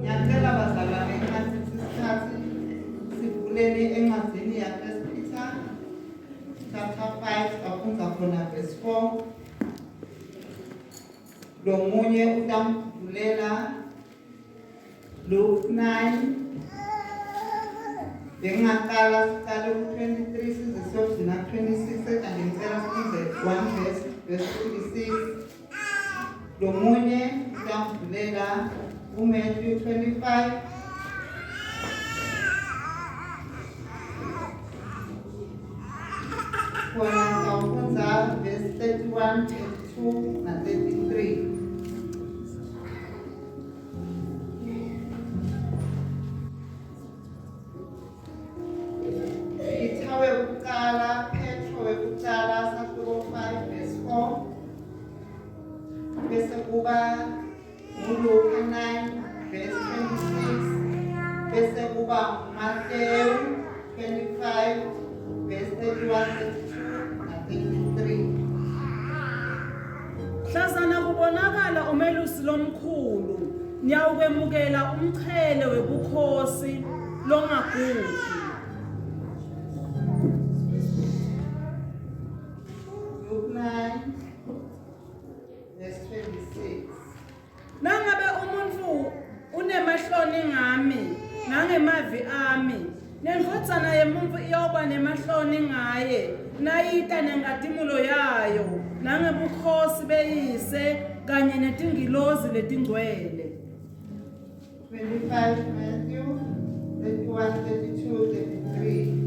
Ngiyacela bazalwane engathi isikhathi sivuleni encwadini yaFirst Peter chapter 5 afunda khona verse 4. Lo munye utamvulela Luke 9. Bengaqala siqale ku-23 size siyogcina 26 kanti ngicela size 1 verse 26. Lo munye utamvulela Matthew 25. Khona ngawufunza verse 31, 32 na 33. Luke 9 verse 26 bese kuba Matthew 25 verse 31, 32 na 33. Hlazana kubonakala umelusi lomkhulu niyawukwemukela umchele webukhosi longagugi. Luke 9 verse 26. Nangabe umuntu unemahloni ngami nangemavi ami nendvodzana yemuntu iyoba nemahloni ngaye nayita nengadimulo yayo nangebukhosi beyise kanye netingilozi letingcwele. 25 Matthew 31, 32, 33.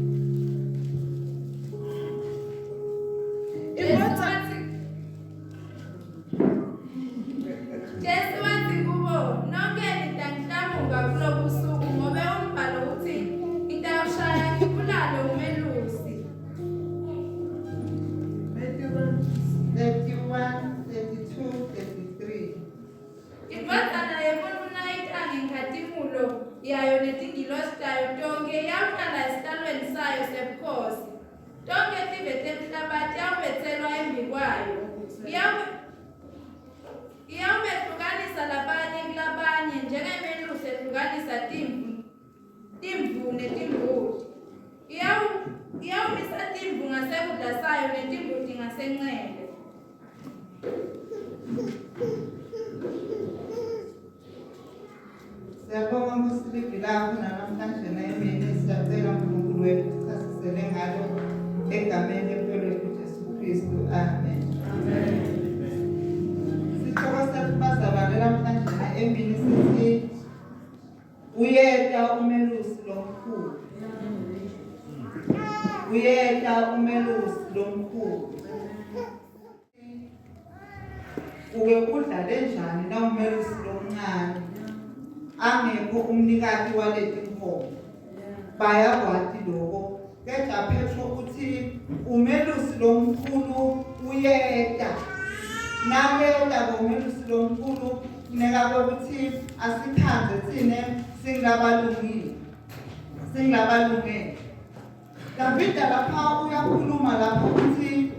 yayo netingilosi tayo tonke yawuhlala esitalweni sayo sebukhosi tonke tive temhlabathi yawubethelwa embi kwayo iyawubehlukanisa labanye kulabanye njengemelusi ehlukanisa timvu netimbuti iyawumisa timvu ngasekudla sayo netimbuti ngasenxele. Siyabonga uMsilibi lapho namhlanje nayimini siyacela uNkulunkulu wethu sichasisele ngalo egameni lempilo Jesu Kristu. Amen. Amen. Sithokoza kubazalwane namhlanje emini sithi uyeda umelusi lomkhulu. Uyeda umelusi lomkhulu. Uke kudlale njani na umelusi lomncane angekho umnikati waleti nkomo bayakwati lokho kepha Petro uthi umelusi lomkhulu uyeda nayeda ngomelusi lomkhulu neka ukuthi asithanze thine singabalungile. David lapha uyakhuluma lapho uthi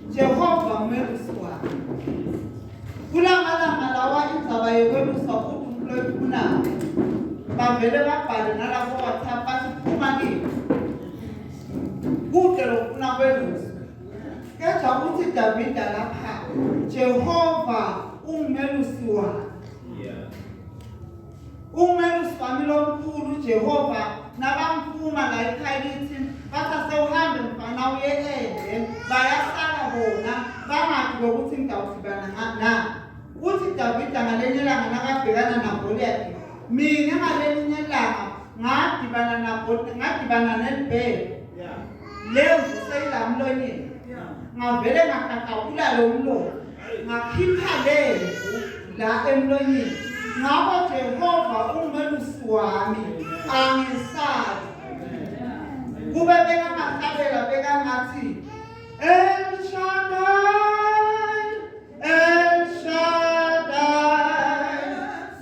Jehova umelusi wakhe kulamalanga lawa indzaba yokwelusa ukufuna bavele babhale nalapho WhatsApp bathi phuma kimi kude lokufuna kwelusa. Kepha uthi David lapha Jehova ungumelusi wakhe. Umelusi wami lomkhulu Jehova nabamphuma la ekhaya lithi bathi sewuhambe mfana uye ende bayasala bona bangathi ukuthi ngidawudibana na. Uthi David ngalenye ilanga nakabhekana naGoliath mina ngalenye ilanga ngadibana nelibhele lemvu seyilamlonyeni ngavele ngakakabula lo mlomo ngakhipha lemvu la emlonyeni. Ngakho Jehova ungumelusi wami angisabi. Kube bekangahlabela bekangathi El Shaddai, El Shaddai,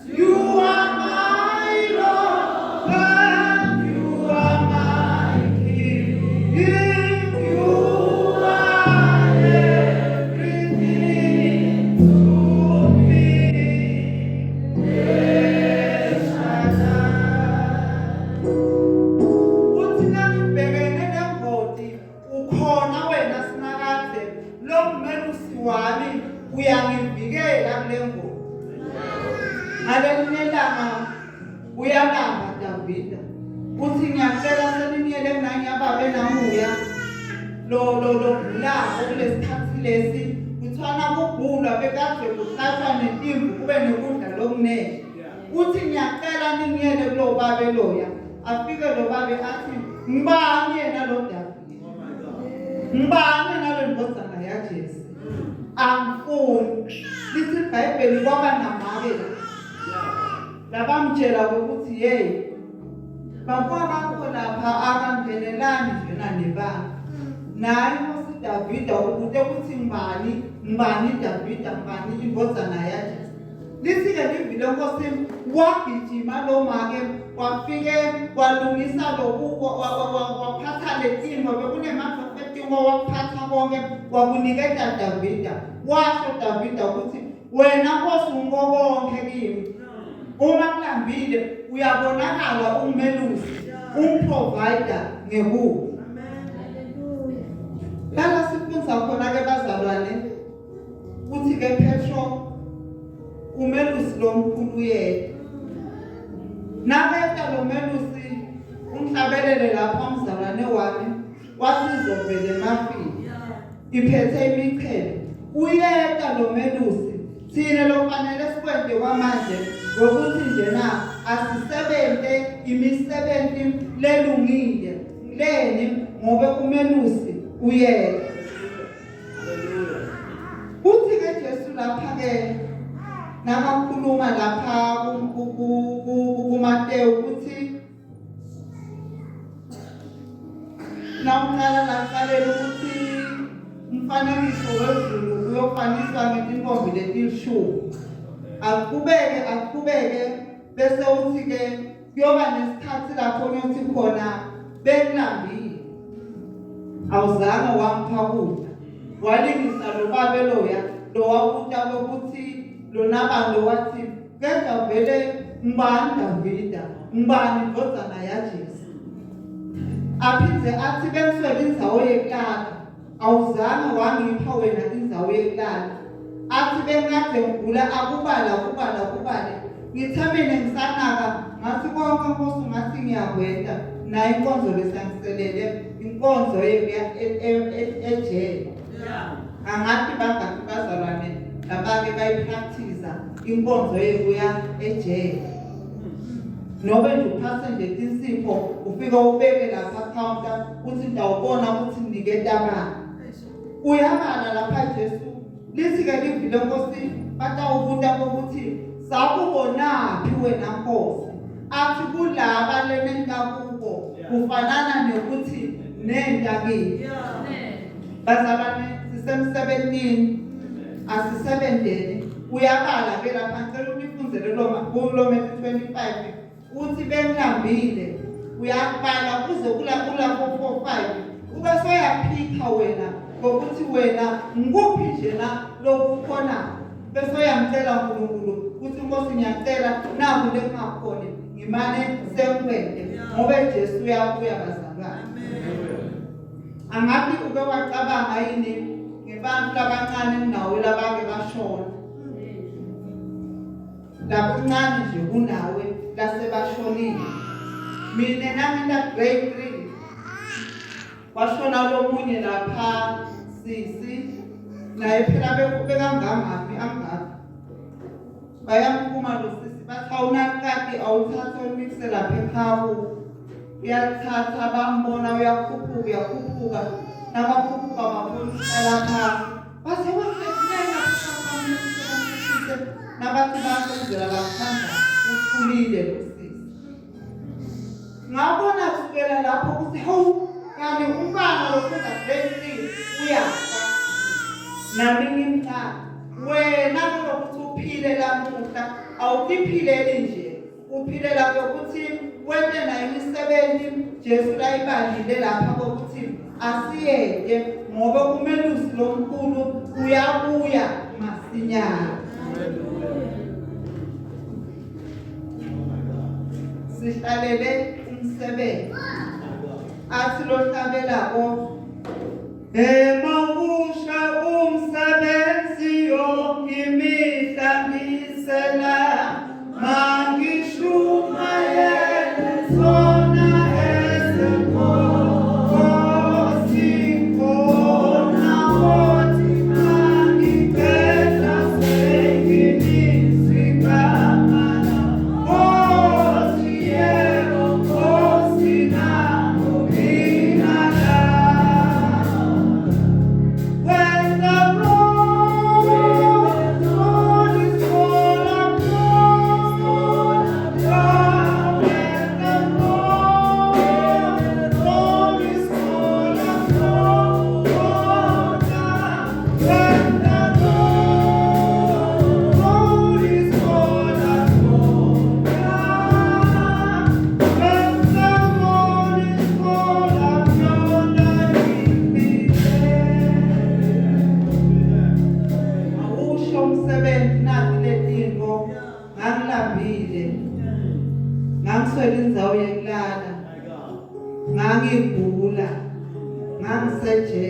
you are my Lord and you are my King. You are everything to me. El Shaddai. uyangivikela kule ngozi. Ngalelinye ilanga uyalamba Davida uthi ngiyacela selinyele kunanyababe namuya lo gulago kulesikhathi lesi kuthwana kubhulwa bekade kuhlatshwa netimvu kube nokudla lokunene. Uthi ngiyacela ninyele kulo babe loya. Afike lo babe athi ngibani yena lo Davida, ngibani nalo ndodana yaJese, angifuni. Lithi iBhayibheli kwaba namake labamtshela ukuthi hey bakwakho lapha akangenelani njena nebani naye Nkosi Davida ukuthi ukuthi ngibani Davida ngibani indodana yaJese. Lithi-ke livile Nkosi wagijima lo make wafike walungisa lokhu waphatha letingo bekunematofetingo waphatha konke wakunikeza Davida. Washo Davida ukuthi wena Nkosi unkonke kimi. Uma kulambile uyabonakala umelusi umprovider ngehubo. Lala sifunza khona ke bazalwane uthi ke Petro umelusi lomkhulu yedwa. Nabeta lo melusi umhlabelele lapha umzalwane wami wasizovele emafini iphethe imiqhele. Uyedwa lo melusi thina lofanele sikwende kwamanje ngokuthi njena asisebenze imisebenzi lelungile leni ngoba umelusi uyedwa. Uthi ke Jesu lapha ke nakakhuluma lapha kuMateyu ukuthi namqala laqalela ukuthi umfanekiso wezulu uyofaniswa ngezintombi letilishumi. Aqhubeke bese uthi ke kuyoba nesikhathi lapho uyothi khona bekulambile awuzange wampha kudla walingisa lo babe loya lo wakuta ukuthi lona bantu wathi keza vele ngibani Davida ngibani indodana yaJese. Aphindze athi bengiswele indzawo yekulala awuzange wangipha wena indzawo yekulala. Athi bengade ngigula akubale ngithamene ngisanaka ngathi konke Nkosi ngathi ngiyakwenda nayo inkonzo lesangiselele inkonzo ejele. Angathi bangakhi bazalwane labake bayipractice inkonzo yebuya ejele. Nobe nje uphathe nje insipho ufika ubeke lapha counter uthi ndawubona ukuthi niketa bani. Uyabala lapha Jesu. Lithi ke livile Nkosi batawubuta ukuthi sakubonaphi wena Nkosi. Athi kulaba lenenta kubo kufanana nokuthi nenta kimi. Bazalwane sisemsebenzini asisebenzeni. Uyabala ke lapha ngicela unifunzele lo Matthew 25 uthi benilambile uyabala kuze kula 4:5 ube soyaphika wena ngokuthi wena ngikuphi njena lokukhona bese uyamcela uNkulunkulu uthi Nkosi ngiyacela naku lengakhona ngimane sengikwende ngoba Jesu uyabuya bazalwane. Angathi ube wacabanga yini ngebantu abancane nawe labake bashona labuncane nje kunawe lasebashonile. Mina nami nda grade 3 washona lomunye lapha sisi naye phela bekangangaphi angapi bayamphuma lo sisi bathawuna kati awuthatha umixe lapha ekhaya uyathatha bambona uyakhuphuka nabakhuphuka babona lapha base wasekhaya nabathi basenzela laphanda uthulile lo sisi. Ngabona kusukela lapho ukuthi hawu kanti umntwana lokwenza grade 3 uyafa nami ngimncane. Wena kulokuthi uphile lamuhla awuphileli nje uphilela ukuthi wena nayo imisebenzi Jesu layibalile lapha ukuthi asiyeke ngoba umelusi lomkhulu uyabuya masinyane. Sihlalele umsebenzi athi lo hlabelako emawusha umsebenzi yo yekulala ngangigula ngangiseje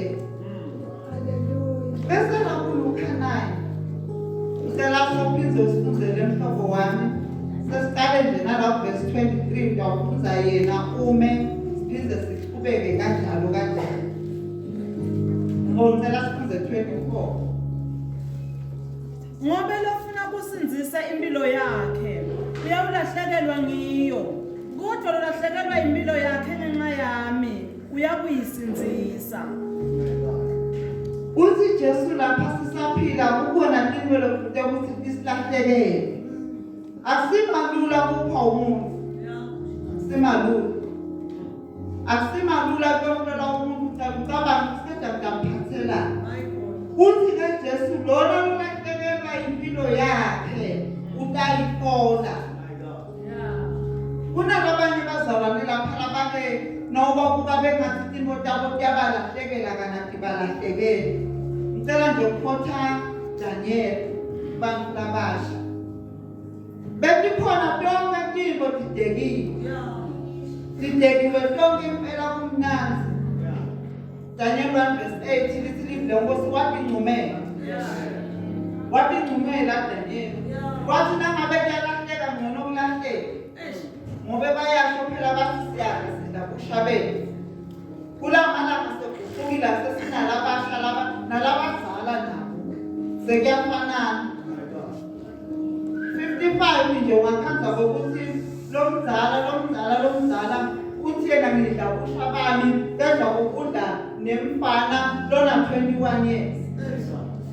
bese nakuluka naye ngicela sophinde usifundele mhlobo wami sesiqale nje nalapho verse 23 ngiyawubuza yena ume siphinde siqhubeke kanjalo kanjalo ngicela sifunde 24 ngoba lofuna kusinzisa impilo yakhe uyawulahlekelwa ngiyo kodwa lolahlekelwa impilo yakhe ngenxa yami uyakuyisinzisa. uthi Jesu lapha sisaphila kukhona into lokuthi ukuthi isilahlekele akusimalula kupha umuntu simalula akusimalula kwempela umuntu ucabanga ukuthi ngaphathela uthi ke Jesu lona lolahlekelwa impilo yakhe utayifola kunalabanye bazalwane lapha labake noba kuba bengathi into tabo yabalahlekela kanti balahlekela ngicela nje ukuphotha Daniel bantu labasha bethi khona tonke into didekiwe tonke impela kumnanzi Daniel 1 verse 8 lithi lihle Nkosi wathi ngcumela Daniel wathi nangabe yalahleka ngcono kulahleka ngoba bayasho phela bathi siyazi sidla kushabela kulamalanga sokufukile sesinalabasha laba nalabazala nabo sekuyafanana 55 nje ungakhanza ukuthi lomzala uthi yena ngidla kushabani kenza ukudla nemfana lona 21 years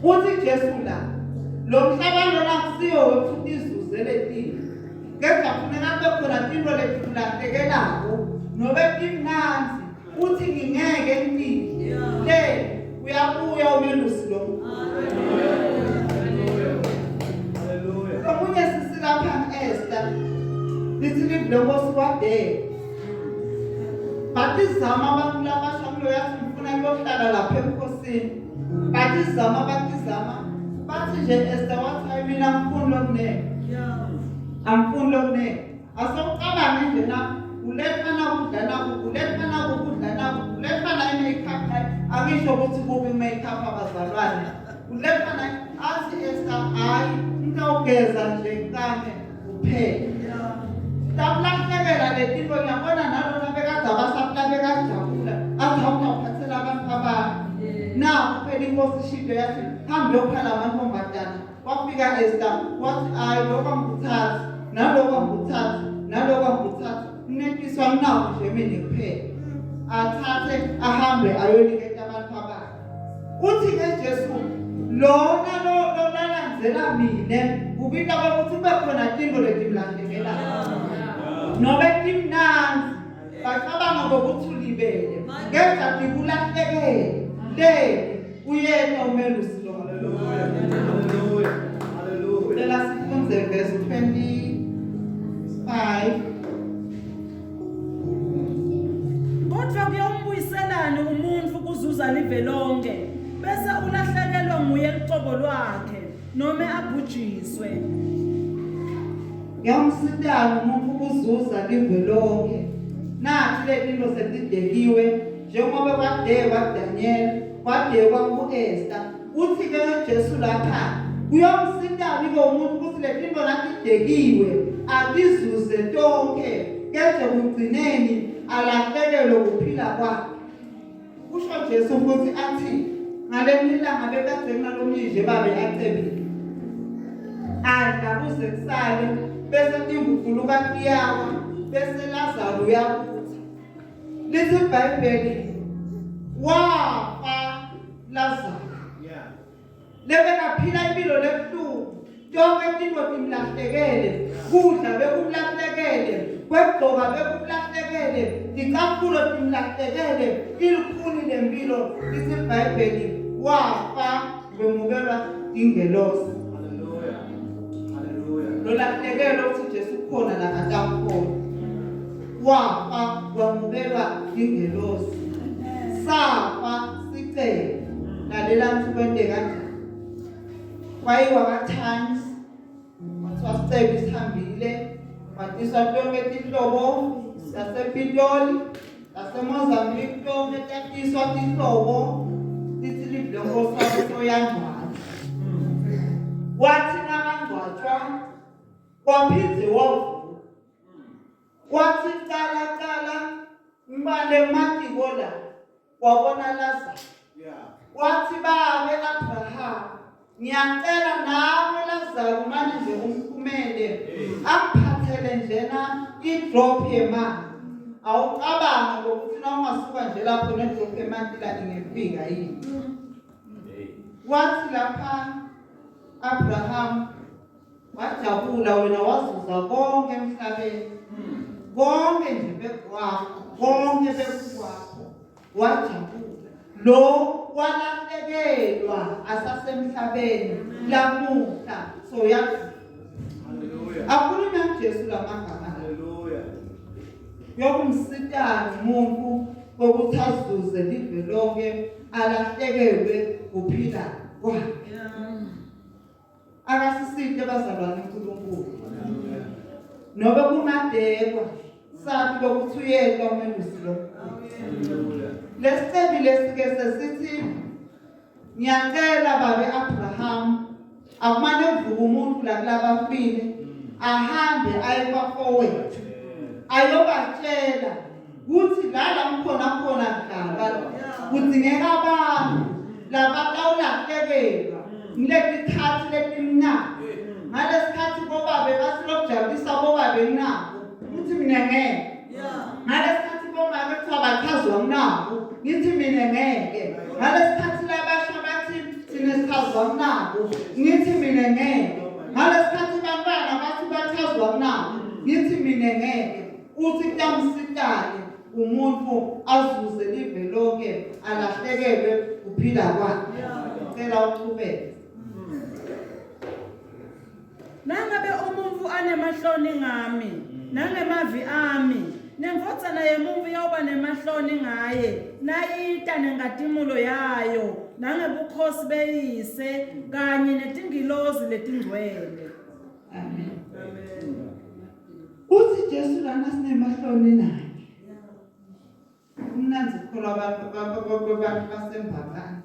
uthi Jesu la lo mhlaba lona kusiyo ukuthi izuzele thina kenza kufuneka kube khona into letulahlekelayo nobe imnanzi uthi ngingeke ngini le uyabuya umelusi lo omunye sisilapha Esther lithi Nkosi wade bathi zama abantu labasha kulo yathi ngifuna ukuyohlala lapha enkosini bathi zama bathi nje Esther wathi hayi mina ngifuna lokunene amfundo lokunene asokucabanga nje na ulefana i-makeup akisho ukuthi kubi i-makeup abazalwane ulefana athi Esther hayi into ugeza nje kame uphele tablahlekela letinto ngiyabona nalona bekade abasapla bekajabula athi awungaphathela abantu abanye na kuphela inkosi ishido yathi hambe yokhala amantombazana wafika Esther wathi hayi lokho ngikuthatha nalokho ngikuthatha kunentiswa nginawo nje mina kuphela athathe ahambe ayoniketa abantu abanye uthi ke Jesu lona lolandzela mina kubika ukuthi kube khona into letimlahlekela nobe timnanzi bacabanga ngokuthi ulibele ngenza tikulahlekele le uyena umelusi lo haleluya lela sifunze verse 25 kodwa kuyombuyiselana umuntu kuzuza live lonke bese ulahlekelwa nguye uqobo lwakhe noma abhujiswe yamsitana umuntu kuzuza live lonke nathi lezinto setidekiwe njengoba kwadekwa Daniel kwadekwa uEsther uthi ke Jesu lapha uyomsitana ke umuntu ukuthi lezinto natidekiwe akizuze tonke keze kugcineni alahlekelwe ukuphila kwakhe kusho Jesu ukuthi athi ngalemilanga bekade kunalomyije babe acebile adla kuze kusale bese imvukuluka iyawa bese Lazaro uyakutha lithi iBhayibheli wafa Lazaro lebe kaphila impilo lebuhlungu tonke into timlahlekele kudla bekumlahlekele kwegqoka bekumlahlekele dicampulo timlahlekele ilikhuni lempilo lithi iBhayibheli wafa bemukelwa ingelosi lolahlekelwa ukuthi Jesu khona la ngatamkhona wafa wamukelwa ingelosi safa sicela lalela mthubende kanjani kwayiwa ka-times wathiwa sicebe isihambile watiswa tonke tinhlobo yasePitoli, yaseMozambique tonke tatiswa tihlobo tithi live lenkosi soyangcwatshwa. Wathi nakangcwatshwa kwaphindze wavuka. Wathi cala mbale matiko la wabona Lazarus. Wathi babe Abraham, ngiyacela nawe Lazarus manje nje umphumele akuphathele njena idrop yemali. Awucabanga ngokuthi na ungasuka nje lapho nedrop yemali la ingefika yini. Wathi lapha Abraham wajabula, wena wazuza konke emhlabeni. Konke nje bekwakho, konke bekwakho. Wajabula. Lo walahlekelwa asasemhlabeni lamuhla soyazi. Akhulunywa uJesu lamagama. Haleluya. Yokumsitana umuntu ukuthi azuze live lonke alahlekelwe kuphila kwakhe. Akasisite bazalwane uNkulunkulu. Nobe kungadekwa sathi lokuthi uyedwa umelusi lo. Lesicebi lesike sesithi ngiyacela babe Abraham akumane uvuka umuntu la kulabafile ahambe aye kwafowethu ayobatshela ukuthi la mkhona khona kudingeka abantu labaqawulahlekelwa ngileti khathi letimnandi ngalesikhathi bobabe basilokujabulisa bobabe nabo ukuthi mina ngeke ngalesikhathi bobabe kuthiwa bachazwa nabo ngithi mina ngeke ngalesikhathi labasha bathi thina sichazwa nabo ngithi mina ngeke ngalesikhathi bantwana bathi bachazwa nabo ngithi mina ngeke uthi kuyamsitane umuntu azuze live lonke alahlekelwe kuphila kwakhe. Ngicela uqhubeke. Nangabe umuntu anemahloni ngami nangemavi ami nemvotsana yemuntu yoba nemahloni ngaye nayita nengadimulo yayo nangebukhosi beyise kanye netingilozi letingcwele. Amen. Uthi Jesu lana sinemahloni naye. Umnanzi kholwa abantu basembabani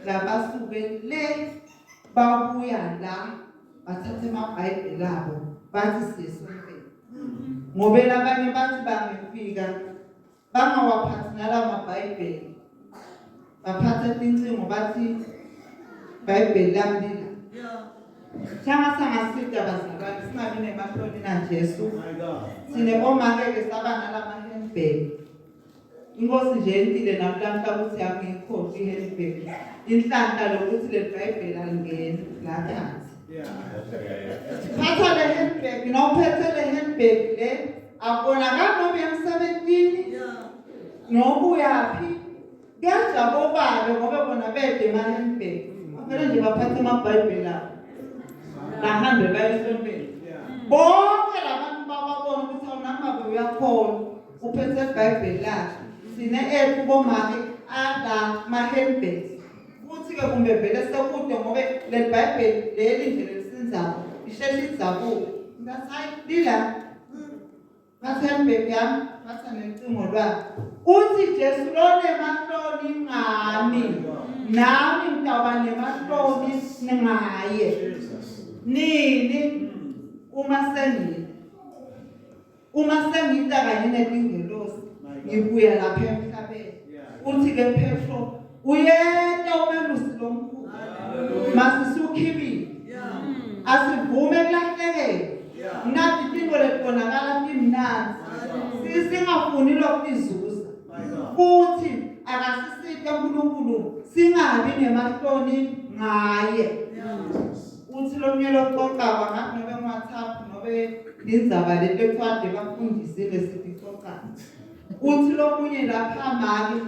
labasuke le babuya la bathathe amabhayibheli abo bathi sisonke. Ngobe labanye bathi bangefika bangawaphathi nala mabhayibheli. Baphatha tincingo bathi Bible lami lila. Sangasida bazalwane singabi nemahloni na Jesu. Sinebomake ke sabana lama handbag. Inkosi nje intile namhlanje ukuthi angikhosi ihandbag. Inhlanhla lokuthi le Bible alingene la phansi. Phatha le handbag, nophethe le handbag le abonakala nobe emsebenzini. Nobu uyaphi? Kuyajabo babe ngoba bona bede ema handbag. Vele nje baphathe amabhayibheli la. Bahambe bayesontweni. Bonke labantu bababona ukuthi awunangabe uyakhona uphethe iBhayibheli lakhe. Sine ethu bomake ada mahandbags. Futhi ke kumbe vele sekude ngoba le Bible leli nje lesinzako isheshe izabuka. Ngasayi lila. Mahandbag yami batha necingo lwakhe. Uthi Jesu lone mahloni ngami. Nami ngitaba nemahloni ngaye. Nini uma sengita kanye netingelosi ngibuya lapha emhlabeni. Uthi ke Petro uyena umelusi lomkhulu. Masisukhibile. Asivume kulahlekela. Nathi tinto letibonakala timnandi. Singafuni lokuzizuza. Futhi akasisite uNkulunkulu singabi nemahloni ngaye. Uthi lo myelo oqoqayo ngathi nobe WhatsApp nobe indzaba lento ekade bafundisile sithi xoxa. Uthi lo munye lapha mali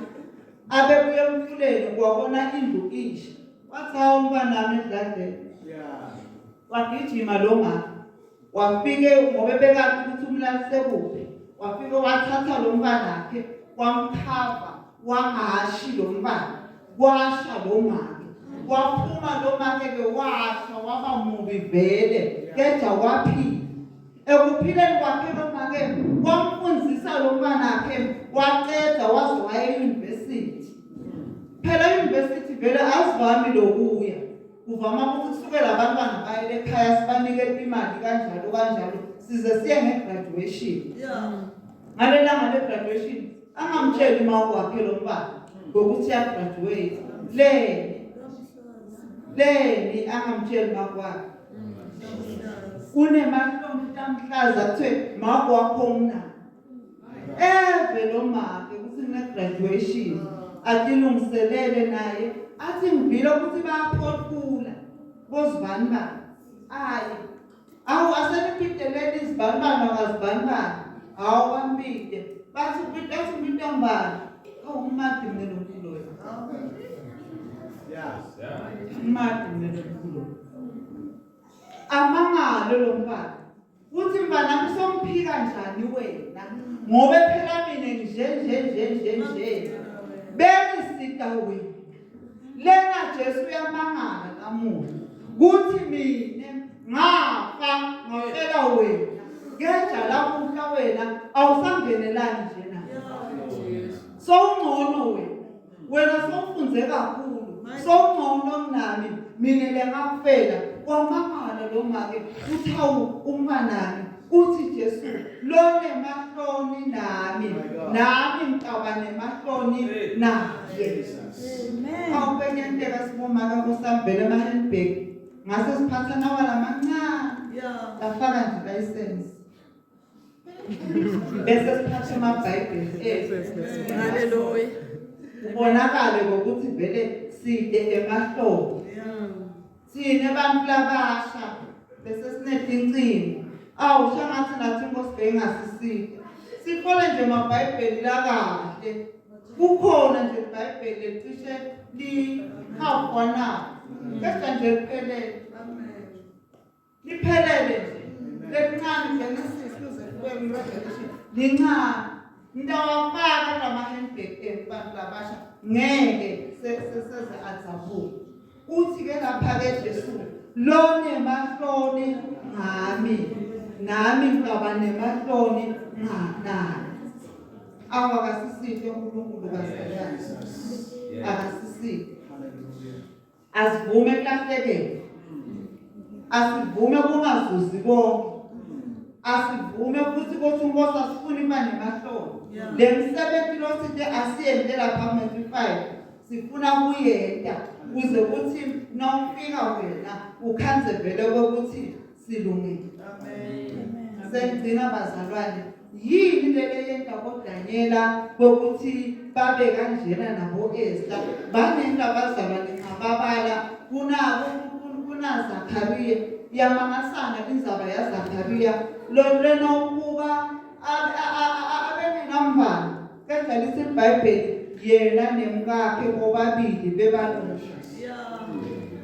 abebuye emfuleni kwabona indlu isha. Wathi awumntwana nami edladeni. Wagijima lo mama. Wafike ngobe bekade ukuthi umlalise kuphi. Wafike wathatha lo mntwana wakhe wamkhava wangashi lo mntwana. Washa lo mama. Waphuma lo make ke washa waba mubi vele keja waphila ekuphileni kwakhe lomake wamfundisa lo mfanakhe waqeda waze waya e-university. Phela e-university vele asivami lokuya. Kuvama ukuthi kusukela abantwana bayele ekhaya sibanikele imali kanjalo size siye nge-graduation. Ngalelanga le-graduation angamtsheli uma wakhe lo mfana ngokuthi ya-graduate. Leni angamtsheli makwakhe. Kunemahlombe tamhlaza kuthiwe mako wakho umnandi. Eve lo make ukuthi kune-graduation atilungiselele naye athi ngivile ukuthi bayaphothula bozibani bani. Awu aseniphidelele izibani bani wakazibani bani. Hawu bambide bathi ngibide ngibani. Umadi mne nomkhulu wena. Umadi mne nomkhulu. Amangalo lo mfana. Uthi mfana kusomphika kanjani wena? Ngoba phela mina nje. Bengisita wena. Lena Jesu uyamangala namuhla. Kuthi mina ngafa ngafela wena. Ngenja la umhla wena awusangenelani nje na. Sowungcono wena. Wena sowufunze kakhulu. Sowungcono kunami. Mina lengafela kwamangala lo make uthawu umfanami uthi Jesu lone mahloni nami ngicaba nemahloni naye. Amen. Awubenyenteka sibomaka kusambele emahandbag ngase siphathana wala mancane. Afaka nje license. Bese siphatha amabhayibheli. Hallelujah. Ubonakale ngokuthi vele side emahloni. Sine abantu labasha bese sinedincingo. Shangathi nathi Nkosi bengasiside. Sifole nje amabhayibheli la kahle. Kukhona nje iBhayibheli licishe lihafwana. Kepha nje liphelele. Amen. Liphelele nje. Lelincane Genesis kuze kube Revelation. Lincane. Ndawafaka lamahandbag abantu labasha ngeke seze azabuke. Uthi ke lapha ke Jesu lone mahloni nami ngicaba nemahloni naye. Awakasisithe uNkulunkulu kaSathane. Akasisithe. Asivume kahlekele. Asivume kungazuzi konke. Asivume futhi ukuthi Nkosi asifuni imali nemahloni. Le msebenzi lo sithi asiyende lapha ku-5 sifuna kuyenda kuze ukuthi nawufika wena ukhanze vele ukuthi silungile. Amen. Sengcina bazalwane yini lele yenda koDaniela ukuthi babe kanjena nabo Esther banento abazalwane ngababala kuna Zakhariya yamangasana indzaba yaZakhariya lona ukuba abeminambala kodwa lesi iBhayibheli yena nemkakhe bobabili bebalungisha.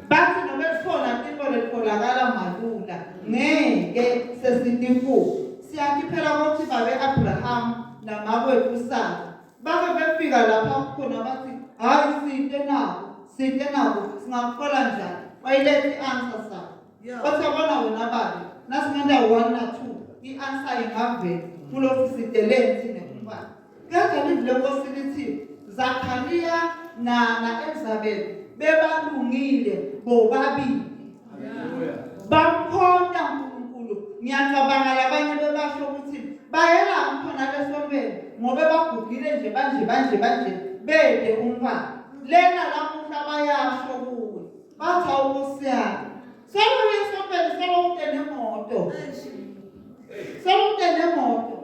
Bathi noma kukhona into letholakala malula ngeke sesitifu siyathi phela ukuthi babe Abraham namakwethu Sara bake befika lapha kukhona bathi hayi sinte nabo singakhola njani bayilethe answer sakho. Bathi bona wena babe nasingenda 1 na 2 i-answer ingavela kulokhu sideleni thina kumfana. Kodwa livile Nkosi lithi Zakhariya na Elizabeth bebalungile bobabili. Bamkhonza uNkulunkulu. Ngiyacabanga labanye bebasho ukuthi bayela khona lesombeni ngoba bagugile nje banje bede umfana. Lena lamuhla bayasho kuwe. Bathi awusiyana. Sewuye esombeni sewutene moto.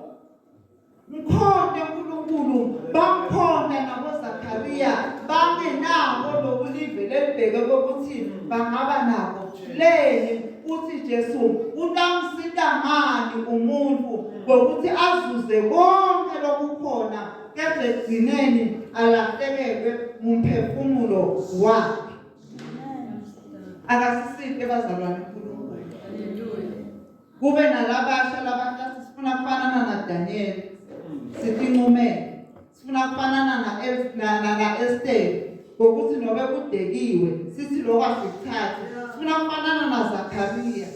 Mkhonde uNkulunkulu bamkhonda nabo Zakhariya bangenabo lokulive lebheke kokuthi bangaba nabo. Leni uthi Jesu utamsita ngani umuntu ngokuthi azuze konke lokukhona kade egcineni alahlekelwe umphefumulo wakhe. Akasisite bazalwane uNkulunkulu. Haleluya. Kube nalabasha labantu sifuna kufanana na Daniel. Sitinqume sifuna kufanana na Esther ngokuthi nobe kudekiwe sithi lokho asikuthathe. Sifuna kufanana na Zakhariya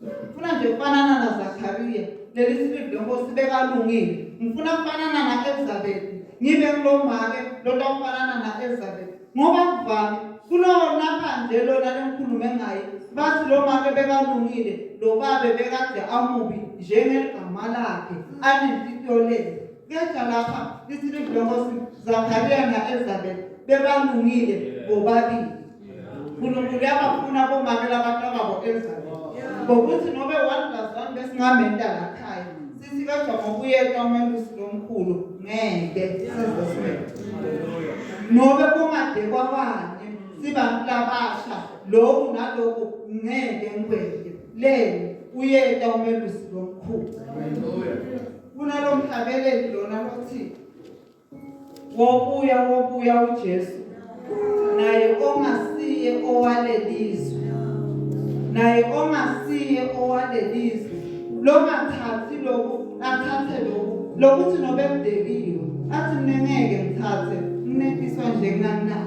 Ngifuna nje ukufanana naZakhariya. Leli sibili lenkosi bekalungile. Ngifuna ukufanana naElizabeth. Ngibe ngilomake lo okufanana naElizabeth. Ngoba kuvame kulona kanje lona lenkhulumo engayi. Bathi lo make bekalungile, lo babe bekade amubi njengeligama lakhe. Anentito le. Kepha lapha isibili lenkosi Zakhariya naElizabeth bebalungile bobabili. uNkulunkulu uyabafuna bomake labantu Elizabeth. Ngokuthi nobe 1+1 besingamenta lakhaya. Sithi kodwa ngokuyeka umelusi lomkhulu ngeke sizoswela. Nobe kungade kwabanye sibantu labasha lokhu nalokhu ngeke ngikwenze. Le uyeka umelusi lomkhulu. Kunalomhlabeleli lona lothi wobuya uJesu. Naye ongasiye owalelizwe. Naye ongasiye owalelizwe. Lo mathathi lokhu athathe lokhu. Lokuthi nobe kudekiwe. Athi ngeke ngithathe. Nginethiswa nje kunana.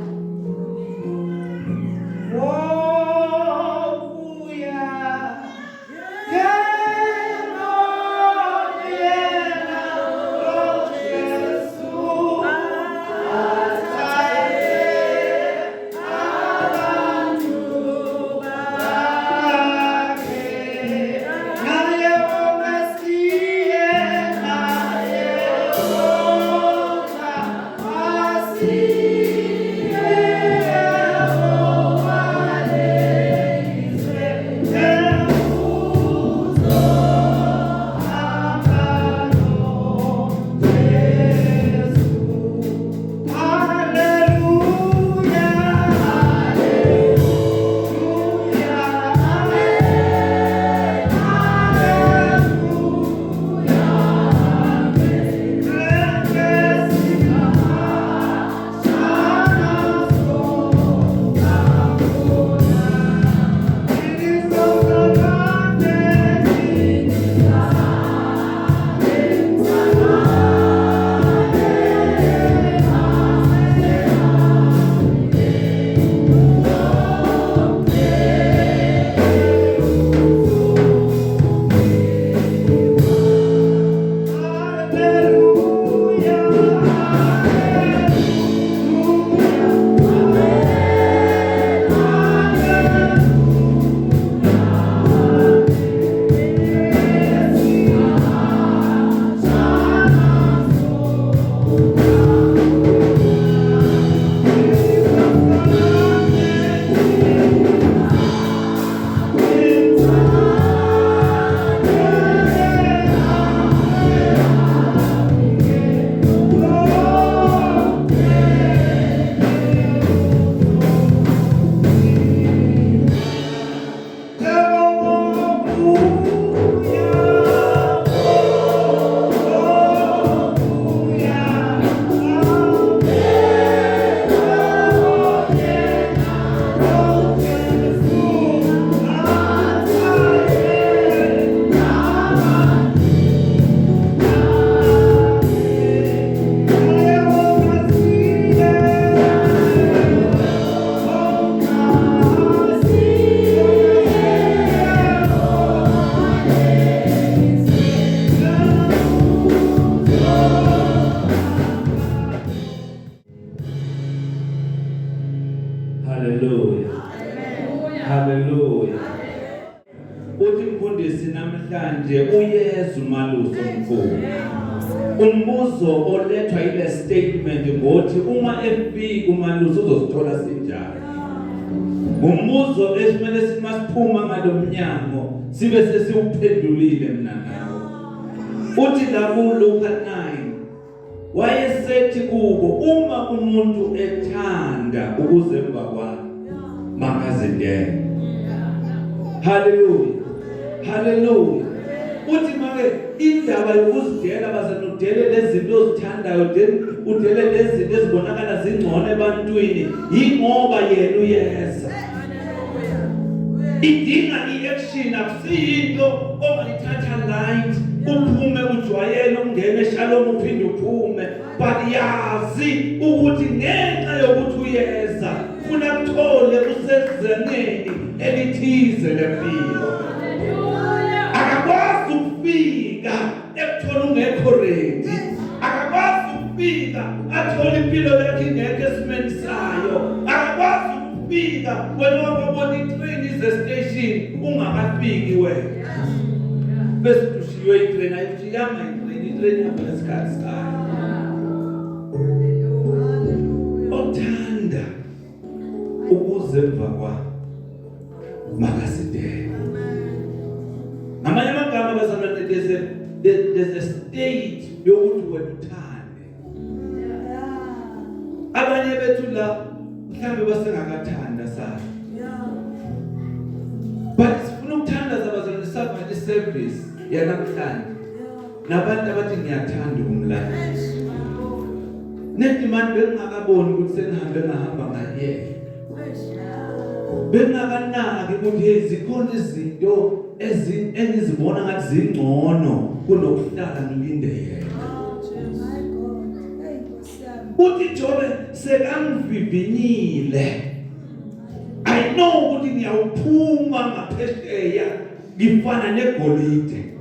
Hallelujah. Uthi mfundisi namhlanje uYesu maluso omkhulu. Umbuzo olethwa ile statement ngothi uma efika umaluso uzosithola sinjani. Umbuzo esimele simaphuma ngalomnyango sibe sesiuphendulile mina nawe. Uthi la kuLuka 9 wayesethi kubo uma umuntu ethanda ukuzemba kwakhe makazindele. Hallelujah. Hallelujah. Uthi make indaba yokuzidela bazenudele lezinto ozithandayo udele lezinto ezibonakala zingcono ebantwini ingoba yena uyeza. Idinga iaction akusiyinto ongayithatha light uphume ujwayele ungene shalom uphinde uphume but yazi ukuthi ngenxa yokuthi uyeza funa kuthole usezingeni elithize lempilo. ungakafiki wena bese ushiywe itrain ayishiyanga itrain yapha lesikhathi sayo othanda ukuze emva kwa makasidele ngamanye amagama bazalwane there's a state yokuthi wena uthande abanye bethu la mhlambe basengakathanda sana but sifuna ukuthandaza abazalwane safa iservice yanamhlanje nabantu abathi ngiyathanda umlando nedimani bengakaboni ukuthi sengihambe ngahamba ngayeke bengakanaki ukuthi zikhona izinto engizibona ngathi zingcono kunokuhlala ngilindele uthi Jobe sekangivivinyile I know ukuthi ngiyawuphuma ngaphesheya ngifana negolide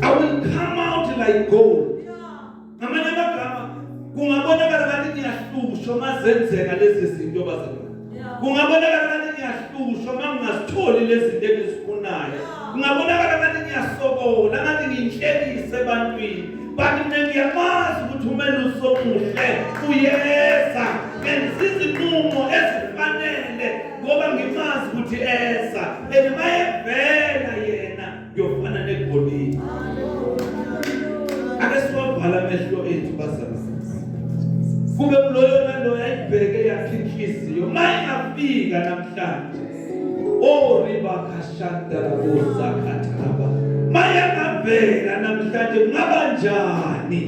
I will come out like gold ngamanye amagama kungabonakala ngathi ngiyahlushwa mazenzeka lezi zinto bazalwane kungabonakala ngathi ngiyahlushwa mangingasitholi lezi zinto engizifunayo kungabonakala ngathi ngiyasokola ngathi ngiyinhlekise ebantwini but mina ngiyamazi ukuthi umeluso omuhle uyeza ngenza izinqumo ezifanele ngoba ngimazi ukuthi eza and mayevela yena ngiyofana negolide ake siwavala amehlo ethu bazalwane kube kuloyo naloyo ayibheke yakhe inhliziyo mayingafika namhlanje ribakashandala bozakhathaba mayangavela namhlanje kungaba njani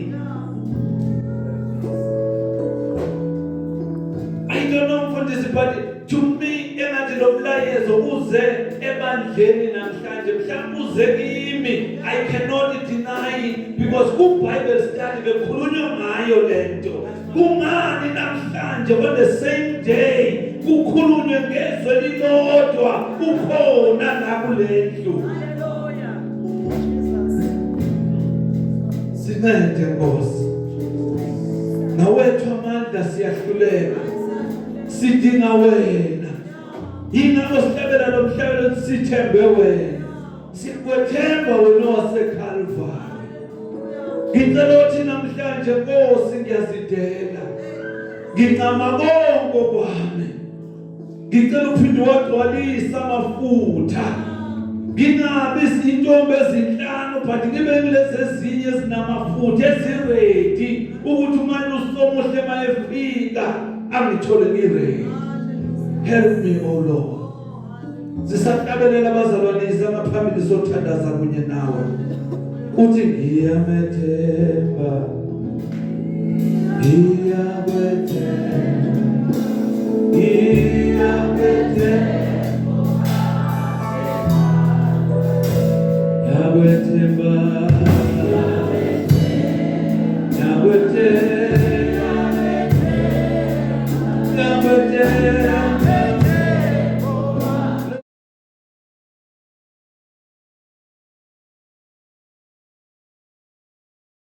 I don't know mfundisi but to me engathi lo mlayezo uze ebandleni namhlanje mhlawumbe uze kimi I cannot deny it because ku Bible study bekhulunywa ngayo lento kungani namhlanje on the same day kukhulunywe ngezwe lilodwa ukhona la kulendlu sincede Nkosi nawethu amandla siyahluleka sidinga wena yingakho sihlabela lo mhlabelo sithembe wena sikwethemba wena waseKalvari ngicela ukuthi namhlanje Nkosi ngiyazidela ngincama konke kwami ngicela uphinde wagcwalisa amafutha ngingabi izintombi ezinhlanu but ngibe ngilezi ezinye ezinamafutha eziredi ukuthi umanje usomuhle mayefika angithole ngiready help me oh Lord sisahlabelela abazalwane ngaphambili sothandaza kunye nawe uthi ngiyamethemba ngiyamethemba